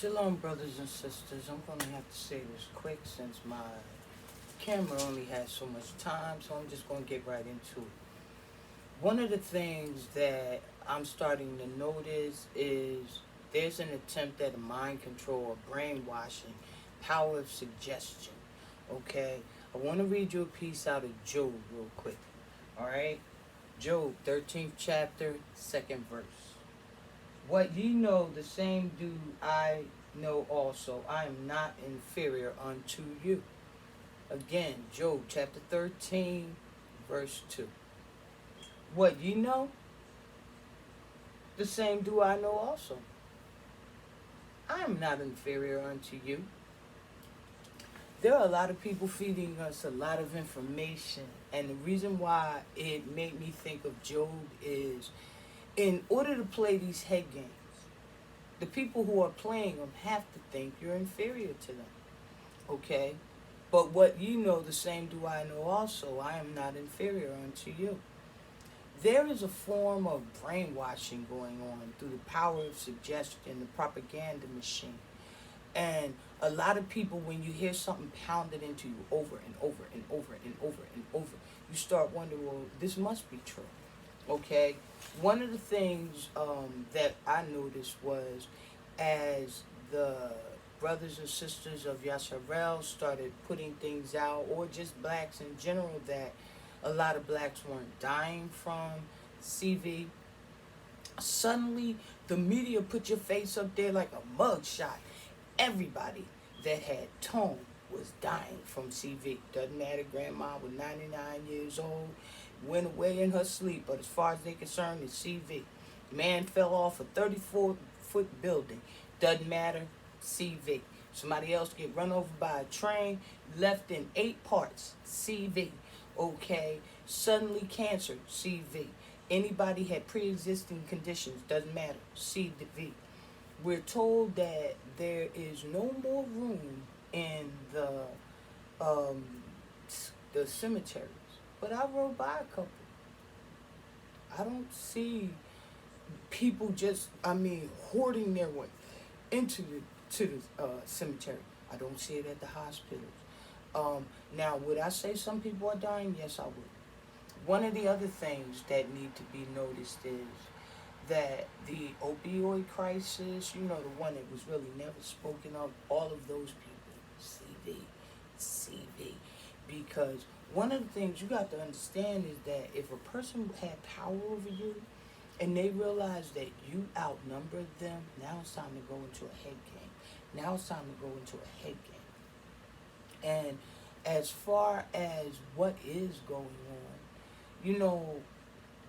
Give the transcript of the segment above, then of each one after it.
Shalom, brothers and sisters. I'm going to have to say this quick since my camera only has so much time, so I'm just going to get right into it. One of the things that I'm starting to notice is there's an attempt at a mind control or brainwashing, power of suggestion. Okay? I want to read you a piece out of Job real quick. Alright? Job, 13th chapter, 2nd verse. What ye know, the same do I know also. I am not inferior unto you. Again, Job chapter 13, verse 2. What ye know, the same do I know also. I am not inferior unto you. There are a lot of people feeding us a lot of information, and the reason why it made me think of Job is in order to play these head games, the people who are playing them have to think you're inferior to them. Okay? But what you know, the same do I know also. I am not inferior unto you. There is a form of brainwashing going on through the power of suggestion, the propaganda machine. And a lot of people, when you hear something pounded into you over and over and over and over and over, you start wondering, well, this must be true. Okay? One of the things that I noticed was as the brothers and sisters of Yasharel started putting things out, or just blacks in general, that a lot of blacks weren't dying from CV. Suddenly, the media put your face up there like a mugshot. Everybody that had tone was dying from CV. Doesn't matter, grandma was 99 years old, went away in her sleep, but as far as they're concerned, it's CV. Man fell off a 34-foot building. Doesn't matter, CV. Somebody else get run over by a train, left in 8 parts, CV. Okay, suddenly cancer, CV. Anybody had pre-existing conditions, doesn't matter, CV. We're told that there is no more room in um, the cemeteries. But I rode by a couple. I don't see people just, hoarding their way into the cemetery. I don't see it at the hospitals. Now, would I say some people are dying? Yes, I would. One of the other things that need to be noticed is that the opioid crisis, the one that was really never spoken of, all of those people, CV. Because one of the things you got to understand is that if a person had power over you and they realize that you outnumber them, now it's time to go into a head game. Now it's time to go into a head game. And as far as what is going on,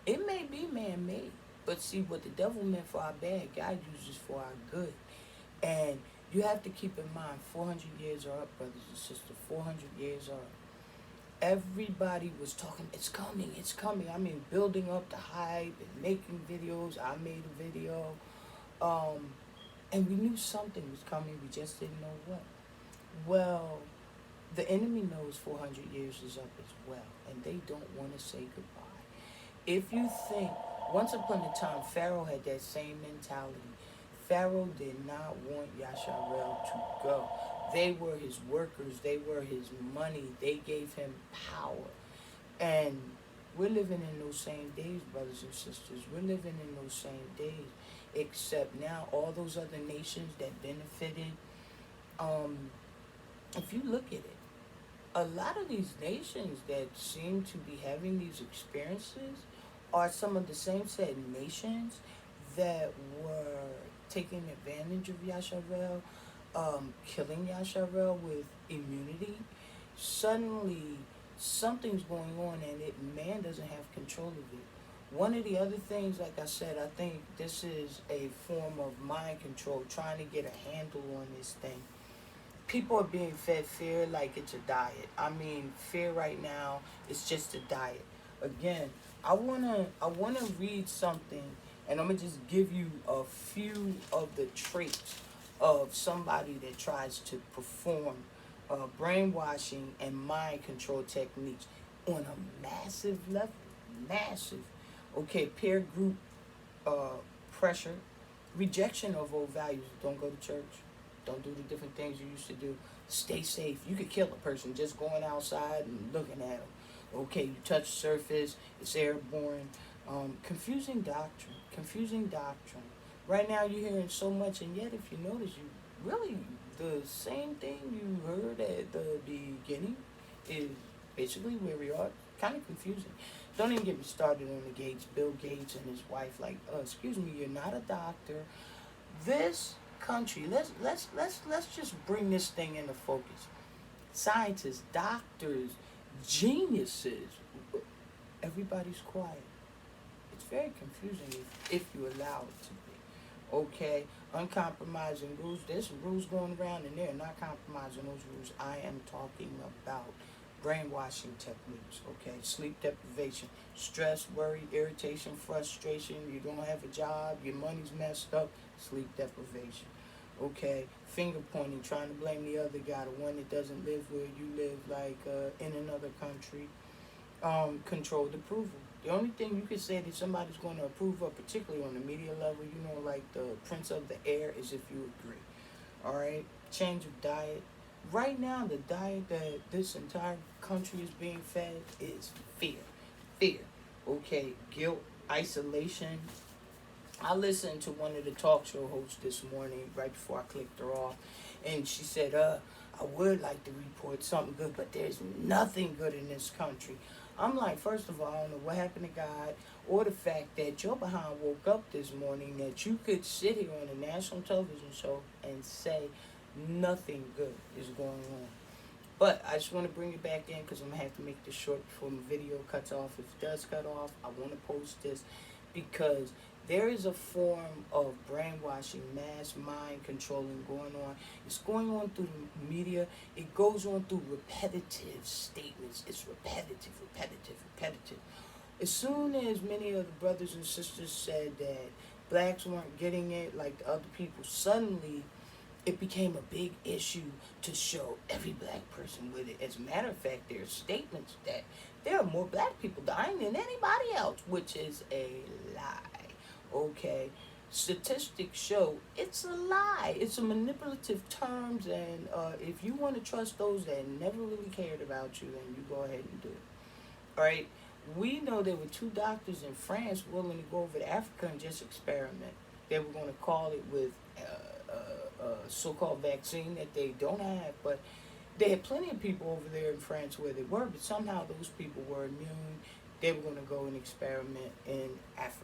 it may be man-made. But see, what the devil meant for our bad, God uses for our good. And you have to keep in mind, 400 years are up, brothers and sisters. 400 years are up. Everybody was talking, it's coming. Building up the hype and making videos. I made a video. And we knew something was coming. We just didn't know what. Well, the enemy knows 400 years is up as well. And they don't want to say goodbye. If you think, once upon a time, Pharaoh had that same mentality. Pharaoh did not want Yasharel to go. They were his workers. They were his money. They gave him power. And we're living in those same days, brothers and sisters. We're living in those same days. Except now, all those other nations that benefited, if you look at it, a lot of these nations that seem to be having these experiences are some of the same said nations that were taking advantage of Yasharel, killing Yasharel with immunity. Suddenly, something's going on and man doesn't have control of it. One of the other things, like I said, I think this is a form of mind control, trying to get a handle on this thing. People are being fed fear like it's a diet. Fear right now is just a diet. Again, I wanna read something, and I'm gonna just give you a few of the traits of somebody that tries to perform brainwashing and mind control techniques on a massive level. Massive. Okay, peer group pressure, rejection of old values. Don't go to church. Don't do the different things you used to do. Stay safe. You could kill a person just going outside and looking at them. Okay, you touch the surface, it's airborne. Confusing doctrine. Confusing doctrine. Right now you're hearing so much, and yet if you notice, you really, the same thing you heard at the beginning is basically where we are. Kind of confusing. Don't even get me started on the Gates, Bill Gates and his wife. Like, excuse me, you're not a doctor. This country, let's just bring this thing into focus. Scientists, doctors, geniuses, everybody's quiet. It's very confusing if you allow it to be. Okay, uncompromising rules. There's some rules going around, and they're not compromising those rules. I am talking about brainwashing techniques. Okay, sleep deprivation, stress, worry, irritation, frustration. You don't have a job, your money's messed up. Sleep deprivation. Okay, finger pointing, trying to blame the other guy, the one that doesn't live where you live, like in another country. Controlled approval. The only thing you could say that somebody's going to approve of, particularly on the media level, you know, like the Prince of the Air, is if you agree. All right, change of diet. Right now, the diet that this entire country is being fed is fear. Fear. Okay, guilt, isolation. I listened to one of the talk show hosts this morning right before I clicked her off, and she said, I would like to report something good, but there's nothing good in this country. I'm like, first of all, I don't know what happened to God, or the fact that your behind woke up this morning that you could sit here on a national television show and say nothing good is going on. But I just want to bring it back in because I'm going to have to make this short before my video cuts off. If it does cut off, I want to post this because there is a form of brainwashing, mass mind controlling going on. It's going on through the media. It goes on through repetitive statements. It's repetitive, repetitive, repetitive. As soon as many of the brothers and sisters said that blacks weren't getting it like the other people, suddenly it became a big issue to show every black person with it. As a matter of fact, there are statements that there are more black people dying than anybody else, which is a lie. Okay, statistics show it's a lie. It's a manipulative terms, and if you want to trust those that never really cared about you, then you go ahead and do it. All right, we know there were two doctors in France willing to go over to Africa and just experiment. They were going to call it with a so-called vaccine that they don't have, but they had plenty of people over there in France where they were, but somehow those people were immune. They were going to go and experiment in Africa.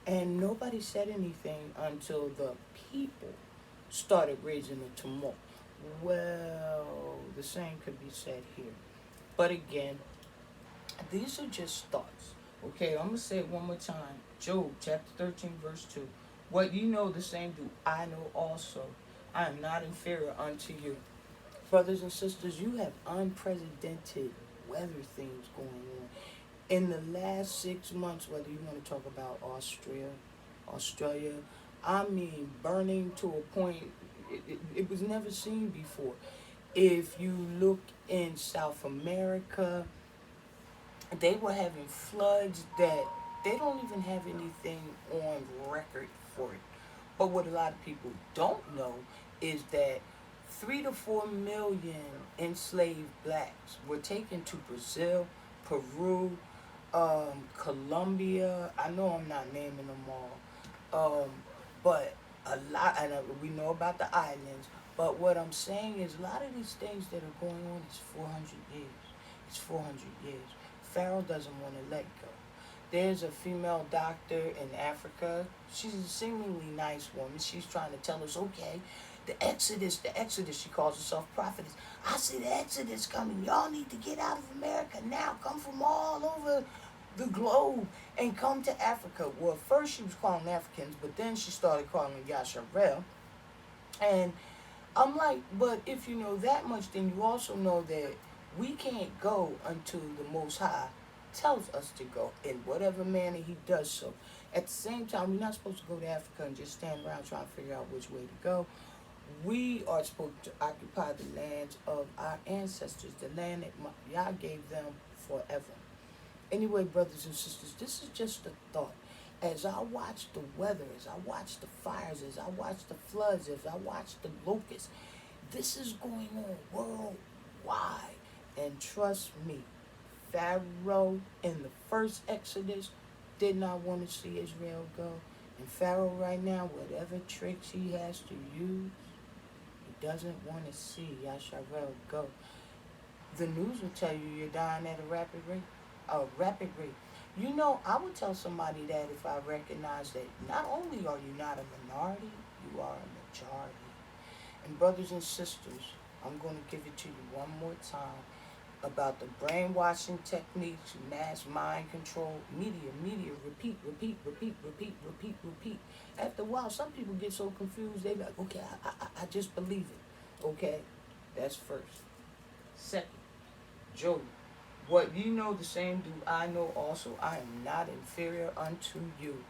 And nobody said anything until the people started raising a tumult. Well, the same could be said here. But again, these are just thoughts. Okay, I'm going to say it one more time. Job chapter 13, verse 2. What you know, the same do I know also. I am not inferior unto you. Brothers and sisters, you have unprecedented weather things going on. In the last 6 months, whether you want to talk about Australia, I mean, burning to a point it was never seen before. If you look in South America, they were having floods that they don't even have anything on record for it. But what a lot of people don't know is that 3 to 4 million enslaved blacks were taken to Brazil, Peru, Colombia. I know I'm not naming them all, but a lot, and we know about the islands. But what I'm saying is, a lot of these things that are going on is 400 years. It's 400 years. Pharaoh doesn't want to let go. There's a female doctor in Africa. She's a seemingly nice woman. She's trying to tell us, okay, the Exodus, she calls herself prophetess. I see the Exodus coming. Y'all need to get out of America now. Come from all over the globe and come to Africa. Well, first she was calling Africans, but then she started calling Yasharel. And I'm like, but if you know that much, then you also know that we can't go until the Most High tells us to go in whatever manner he does so. At the same time, we're not supposed to go to Africa and just stand around trying to figure out which way to go. We are supposed to occupy the lands of our ancestors, the land that Yah gave them forever. Anyway, brothers and sisters, this is just a thought. As I watch the weather, as I watch the fires, as I watch the floods, as I watch the locusts, this is going on worldwide. And trust me, Pharaoh in the first Exodus did not want to see Israel go. And Pharaoh right now, whatever tricks he has to use, he doesn't want to see Yasharel go. The news will tell you you're dying at a rapid rate. A rapid rate. You know, I would tell somebody that if I recognize that not only are you not a minority, you are a majority. And brothers and sisters, I'm going to give it to you one more time about the brainwashing techniques, mass mind control, media, repeat, repeat, repeat, repeat, repeat, repeat. After a while, some people get so confused, they be like, okay, I just believe it. Okay, that's first. Second, Job, what you know the same do I know also. I am not inferior unto you.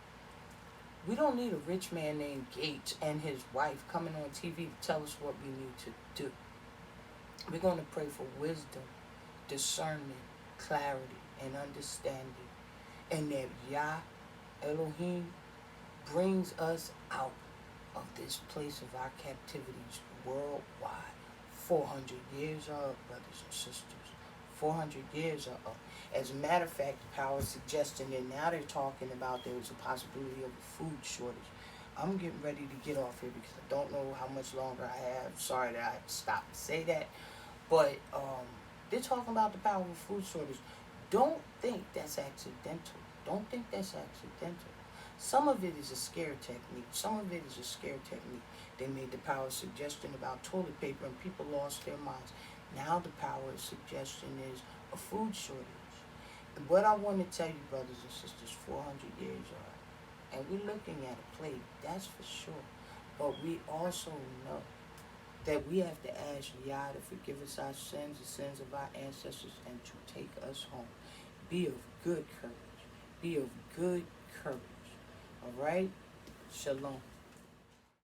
We don't need a rich man named Gates and his wife coming on TV to tell us what we need to do. We're going to pray for wisdom, discernment, clarity, and understanding. And that Yah Elohim brings us out of this place of our captivities worldwide. 400 years are up, brothers and sisters. 400 years are up. As a matter of fact, the power is suggesting that now they're talking about there is a possibility of a food shortage. I'm getting ready to get off here because I don't know how much longer I have. Sorry that I stopped to say that. But they're talking about the power of a food shortage. Don't think that's accidental. Don't think that's accidental. Some of it is a scare technique. Some of it is a scare technique. They made the power suggestion about toilet paper and people lost their minds. Now the power suggestion is a food shortage. And what I want to tell you, brothers and sisters, 400 years are, and we're looking at a plague, that's for sure. But we also know that we have to ask Yah to forgive us our sins, the sins of our ancestors, and to take us home. Be of good courage. Be of good courage. All right? Shalom.